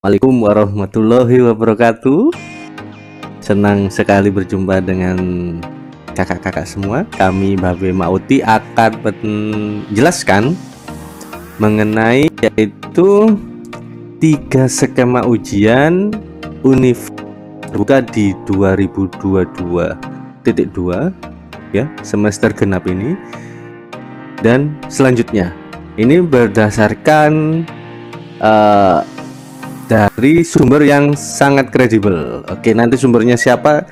Assalamualaikum warahmatullahi wabarakatuh. Senang sekali berjumpa dengan kakak-kakak semua. Kami Babe Mauti akan menjelaskan mengenai yaitu 3 skema ujian univ terbuka di 2022.2 ya, semester genap ini. Dan selanjutnya ini berdasarkan dari sumber yang sangat kredibel. Oke, nanti sumbernya siapa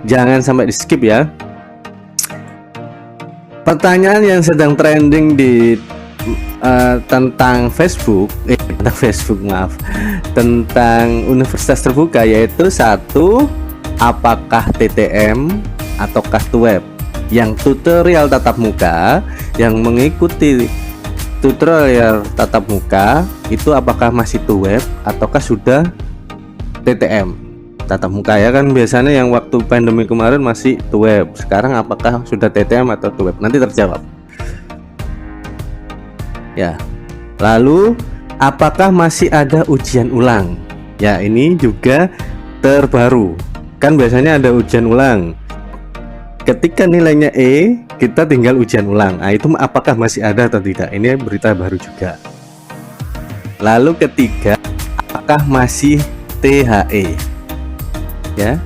jangan sampai di skip ya. Pertanyaan yang sedang trending di tentang Facebook tentang universitas terbuka yaitu 1, apakah TTM ataukah TUEP? Yang tutorial tatap muka, yang mengikuti tutorial tatap muka itu apakah masih TUEP ataukah sudah TTM tatap muka ya, kan biasanya yang waktu pandemi kemarin masih TUEP, sekarang apakah sudah TTM atau TUEP? Nanti terjawab ya. Lalu apakah masih ada ujian ulang? Ya, ini juga terbaru, kan biasanya ada ujian ulang ketika nilainya E, kita tinggal ujian ulang. Nah, itu apakah masih ada atau tidak? Ini berita baru juga. Lalu ketiga, apakah masih THE? Ya,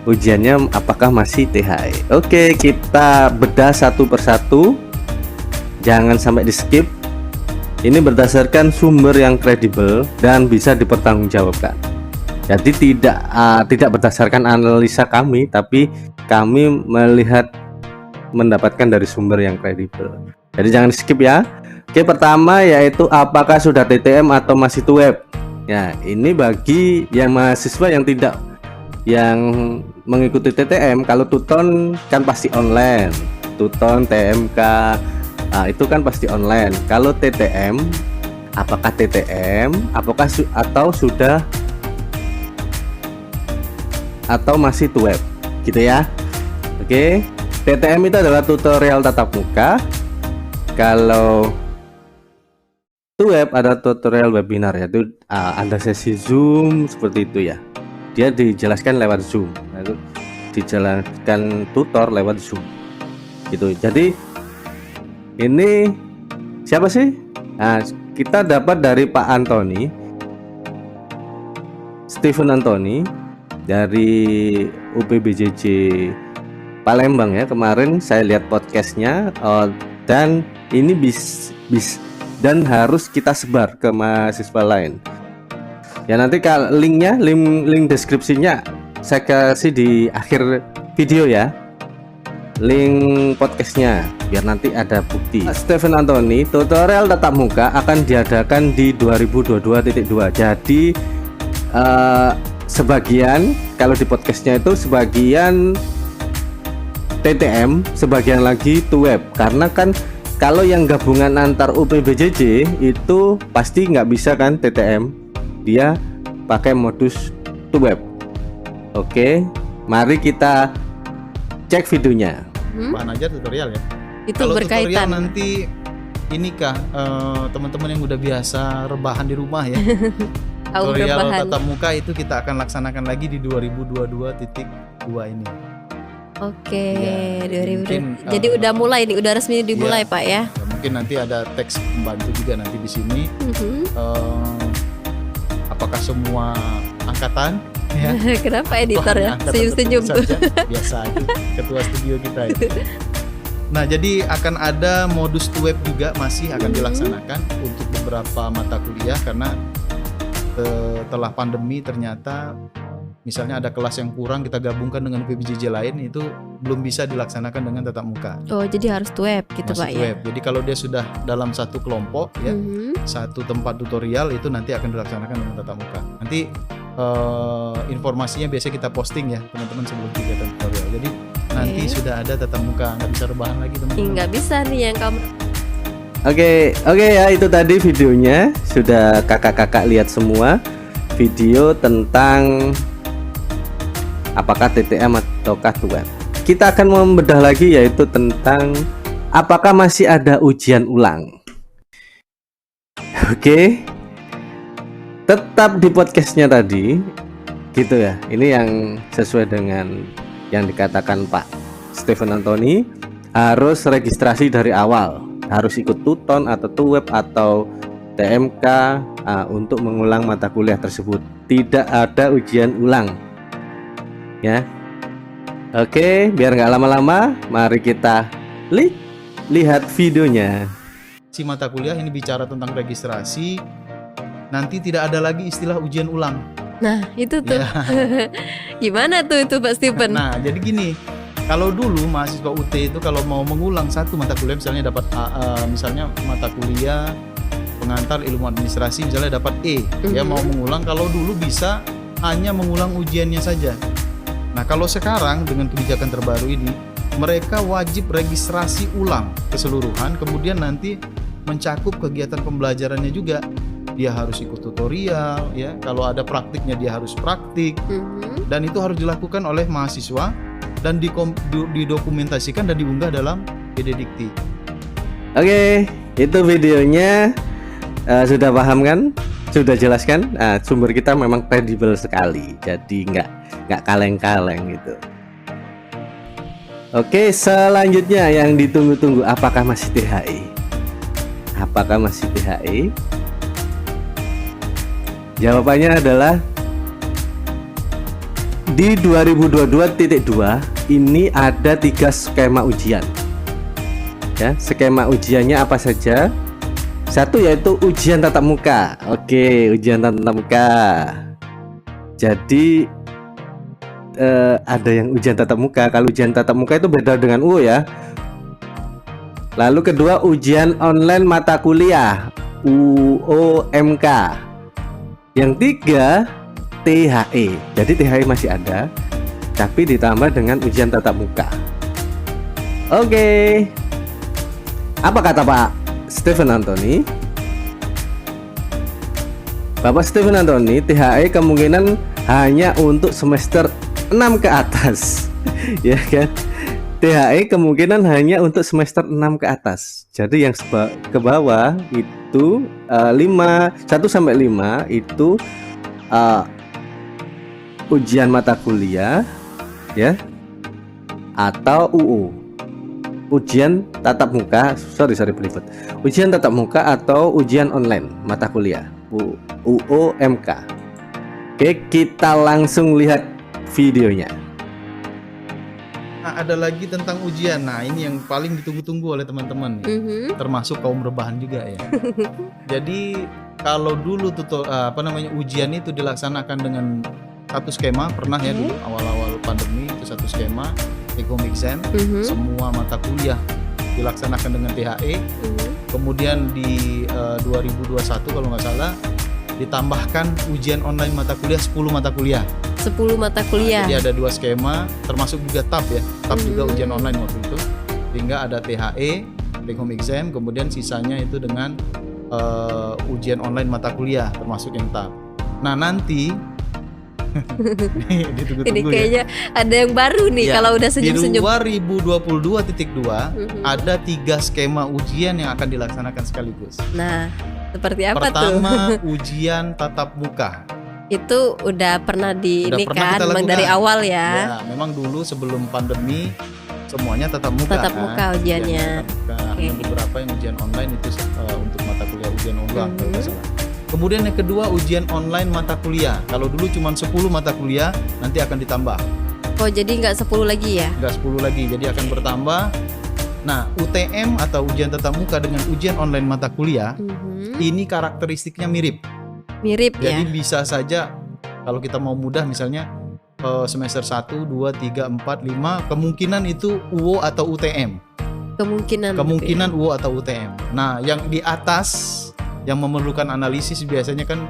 ujiannya apakah masih THE? Oke, kita bedah satu persatu. Jangan sampai di skip. Ini berdasarkan sumber yang kredibel dan bisa dipertanggungjawabkan. Jadi tidak berdasarkan analisa kami, tapi kami mendapatkan dari sumber yang kredibel. Jadi jangan skip ya. Oke, pertama yaitu apakah sudah TTM atau masih TUEP? Ya, ini bagi yang mahasiswa yang mengikuti TTM. Kalau Tuton kan pasti online. Tuton, TMK, itu kan pasti online. Kalau TTM, apakah TTM? Atau sudah atau masih TUEP? Gitu ya. Oke, TTM itu adalah tutorial tatap muka. Kalau TUEP ada tutorial webinar, yaitu ada sesi Zoom seperti itu ya. Dia dijelaskan lewat Zoom, yaitu dijelaskan tutor lewat Zoom. Gitu. Jadi ini siapa sih? Nah, kita dapat dari Pak Antoni, Stephen Antoni dari UPBJJ Palembang ya. Kemarin saya lihat podcastnya, dan ini dan harus kita sebar ke mahasiswa lain ya. Nanti linknya, link deskripsinya saya kasih di akhir video ya, link podcastnya biar nanti ada bukti. Stephen Antoni, tutorial tatap muka akan diadakan di 2022.2. Jadi sebagian, kalau di podcastnya itu sebagian TTM, sebagian lagi TUEP, karena kan kalau yang gabungan antar UPBJJ itu pasti nggak bisa kan TTM, dia pakai modus TUEP. Oke, mari kita cek videonya. Apaan aja tutorial ya? Itu kalau berkaitan. Tutorial nanti inikah teman-teman yang udah biasa rebahan di rumah ya. Tutorial tatap muka itu kita akan laksanakan lagi di 2022.2 ini. Oke, ya, 2000. Jadi udah mulai nih, udah resmi dimulai ya, Pak ya. Mungkin nanti ada teks pembantu juga nanti di sini. Apakah semua angkatan? Ya. Kenapa editor ya? Senyum-senyum tuh. Biasa aja, ketua studio kita itu. Nah, jadi akan ada modus TUEP juga masih akan dilaksanakan untuk beberapa mata kuliah, karena setelah pandemi ternyata misalnya ada kelas yang kurang kita gabungkan dengan PBJJ lain, itu belum bisa dilaksanakan dengan tatap muka. Oh, jadi harus TUEP gitu masih Pak TUEP. ya. Jadi kalau dia sudah dalam satu kelompok ya, satu tempat tutorial itu nanti akan dilaksanakan dengan tatap muka. Nanti informasinya biasanya kita posting ya teman-teman sebelum kegiatan tutorial. Jadi nanti sudah ada tatap muka, nggak bisa rebahan lagi teman-teman. Nggak bisa nih yang kamu. Oke ya, itu tadi videonya sudah kakak-kakak lihat semua, video tentang apakah TTM ataukah TUEP. Kita akan membedah lagi yaitu tentang apakah masih ada ujian ulang. Oke. tetap di podcastnya tadi gitu ya. Ini yang sesuai dengan yang dikatakan Pak Stephen Anthony, harus registrasi dari awal, harus ikut tuton atau tuweb atau TMK untuk mengulang mata kuliah tersebut. Tidak ada ujian ulang ya. Oke, biar nggak lama-lama, mari kita lihat videonya. Si mata kuliah ini bicara tentang registrasi, nanti tidak ada lagi istilah ujian ulang. Nah itu tuh Ya. gimana tuh itu Pak Stephen? Nah, jadi gini, kalau dulu mahasiswa UT itu kalau mau mengulang satu mata kuliah, misalnya dapat misalnya mata kuliah pengantar ilmu administrasi misalnya dapat E, ya mau mengulang, kalau dulu bisa hanya mengulang ujiannya saja. Nah, kalau sekarang dengan kebijakan terbaru ini, mereka wajib registrasi ulang keseluruhan, kemudian nanti mencakup kegiatan pembelajarannya juga. Dia harus ikut tutorial, ya. Kalau ada praktiknya dia harus praktik, dan itu harus dilakukan oleh mahasiswa dan didokumentasikan dan diunggah dalam PD Dikti. Oke, itu videonya. Sudah paham kan? Sudah jelaskan? Sumber kita memang kredibel sekali, jadi nggak kaleng-kaleng gitu. Oke, selanjutnya yang ditunggu-tunggu, apakah masih THE? Apakah masih THE? Jawabannya adalah di 2022.2 ini ada 3 skema ujian. Ya, skema ujiannya apa saja? Satu yaitu ujian tatap muka. Oke, ujian tatap muka. Jadi ada yang ujian tatap muka. Kalau ujian tatap muka itu beda dengan UU ya. Lalu kedua, ujian online mata kuliah UOMK. Yang tiga, THE. Jadi THE masih ada, tapi ditambah dengan ujian tatap muka. Oke. Apa kata Pak Stephen Anthony? Bapak Stephen Anthony, THE kemungkinan hanya untuk semester 6 ke atas. Ya kan? THE kemungkinan hanya untuk semester 6 ke atas. Jadi yang ke bawah itu 1 sampai 5 itu ujian mata kuliah ya, atau UU. Ujian tatap muka, belibet. Ujian tatap muka atau ujian online mata kuliah, UOMK. Oke, kita langsung lihat videonya. Nah, ada lagi tentang ujian. Nah, ini yang paling ditunggu-tunggu oleh teman-teman, termasuk kaum rebahan juga ya. Jadi kalau dulu ujian itu dilaksanakan dengan satu skema, pernah ya dulu awal-awal pandemi itu satu skema. Take home exam, semua mata kuliah dilaksanakan dengan THE. Kemudian di 2021 kalau nggak salah ditambahkan ujian online mata kuliah 10 mata kuliah. 10 mata kuliah. Jadi ada 2 skema, termasuk juga TAP ya. TAP juga ujian online waktu itu. Sehingga ada THE, take home exam, kemudian sisanya itu dengan ujian online mata kuliah termasuk yang TAP. Nah, nanti ini kayaknya ada yang baru nih ya, kalau udah senyum-senyum. Di 2022.2 ada 3 skema ujian yang akan dilaksanakan sekaligus. Nah, seperti apa Pertama, ujian tatap muka. Itu udah pernah Udah pernah kan, kita memang lakukan. dari awal ya. Ya, memang dulu sebelum pandemi semuanya tatap muka. Tatap muka ujiannya. Yang beberapa yang ujian online itu untuk mata kuliah ujian ulang kalau nggak salah. Kemudian yang kedua, ujian online mata kuliah. Kalau dulu cuma 10 mata kuliah, nanti akan ditambah. Oh, jadi nggak 10 lagi ya? Nggak 10 lagi, jadi akan bertambah. Nah, UTM atau ujian tatap muka dengan ujian online mata kuliah, ini karakteristiknya mirip. Mirip Jadi ya? bisa saja kalau kita mau mudah misalnya semester 1, 2, 3, 4, 5, kemungkinan itu UO atau UTM. Kemungkinan UO atau UTM. Nah, yang di atas yang memerlukan analisis biasanya kan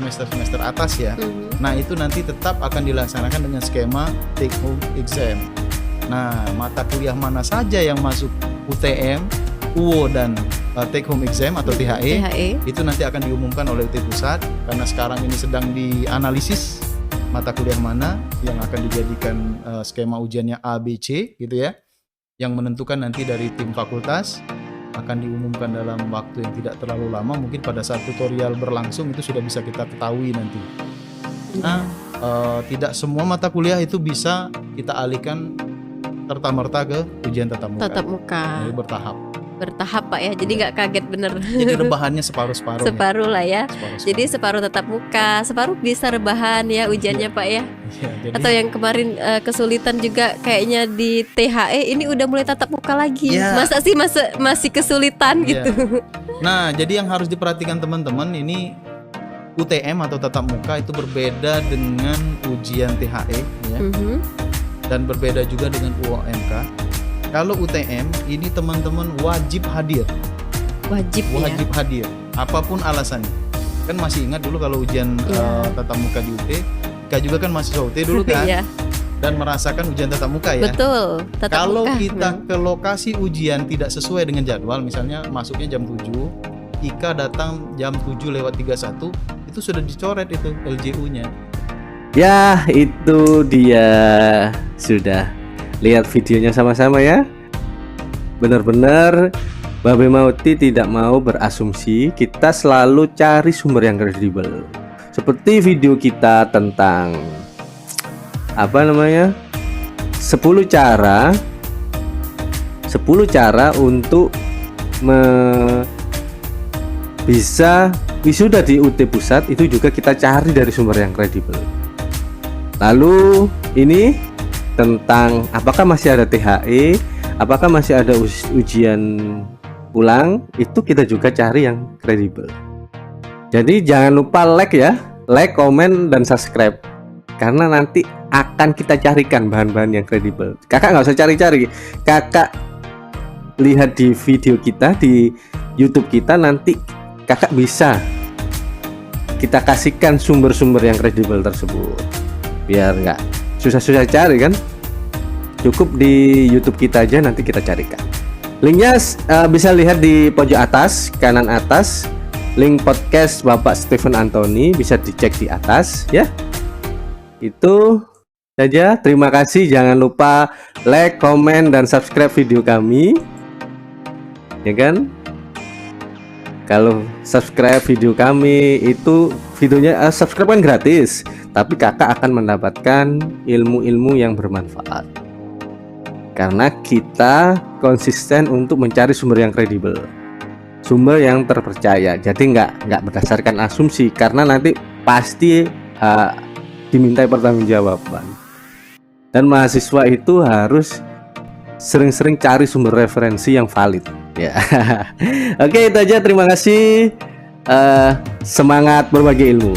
semester atas ya. Nah, itu nanti tetap akan dilaksanakan dengan skema take home exam. Nah, mata kuliah mana saja yang masuk UTM, UO dan take home exam atau THE itu nanti akan diumumkan oleh UT Pusat, karena sekarang ini sedang dianalisis mata kuliah mana yang akan dijadikan skema ujiannya A, B, C gitu ya. Yang menentukan nanti dari tim fakultas akan diumumkan dalam waktu yang tidak terlalu lama. Mungkin pada saat tutorial berlangsung itu sudah bisa kita ketahui nanti. Nah, tidak semua mata kuliah itu bisa kita alihkan serta-merta ke ujian tatap muka. Tatap muka. Jadi bertahap. Bertahap Pak ya. Jadi nggak kaget bener. Jadi rebahannya separuh-separuh. Separuh lah ya. Separuh-separuh. Jadi separuh tatap muka, separuh bisa rebahan ya ujiannya Pak ya. Ya, jadi, Atau yang kemarin kesulitan juga kayaknya di THE ini udah mulai tatap muka lagi. Ya. Masa sih masih kesulitan Ya. gitu. Nah, jadi yang harus diperhatikan teman-teman ini UTM atau tatap muka itu berbeda dengan ujian THE ya, Mhm. dan berbeda juga dengan UOMK. Kalau UTM ini teman-teman wajib hadir, Wajib ya. wajib hadir, apapun alasannya. Kan masih ingat dulu kalau ujian Iya. tatap muka di UT, Ika juga kan mahasiswa UT dulu kan, Iya, dan merasakan ujian tatap muka ya. betul. Tatap Kalau muka. kita ke lokasi ujian tidak sesuai dengan jadwal, misalnya masuknya jam 7, Ika datang jam 7:31, itu sudah dicoret itu LJU-nya. Ya, itu dia. Sudah lihat videonya sama-sama ya. Benar-benar Babe Mauti tidak mau berasumsi, kita selalu cari sumber yang kredibel. Seperti video kita tentang apa namanya? 10 cara untuk bisa wisuda di UT Pusat, itu juga kita cari dari sumber yang kredibel. Lalu ini tentang apakah masih ada THE, apakah masih ada ujian ulang, itu kita juga cari yang kredibel. Jadi jangan lupa like ya, like, komen, dan subscribe, karena nanti akan kita carikan bahan-bahan yang kredibel. Kakak nggak usah cari-cari, kakak lihat di video kita di YouTube kita, nanti kakak bisa kita kasihkan sumber-sumber yang kredibel tersebut, biar nggak susah-susah cari kan. Cukup di YouTube kita aja, nanti kita carikan. Linknya bisa lihat di pojok atas kanan atas, link podcast Bapak Stephen Anthony, bisa dicek di atas ya. Itu saja, terima kasih. Jangan lupa like, komen, dan subscribe video kami, ya kan. Kalau subscribe video kami itu videonya subscribe kan gratis, tapi kakak akan mendapatkan ilmu-ilmu yang bermanfaat. Karena kita konsisten untuk mencari sumber yang kredibel, sumber yang terpercaya. Jadi nggak berdasarkan asumsi, karena nanti pasti dimintai pertanggungjawaban. Dan mahasiswa itu harus sering-sering cari sumber referensi yang valid. Ya, oke, itu aja. Terima kasih. Semangat berbagi ilmu.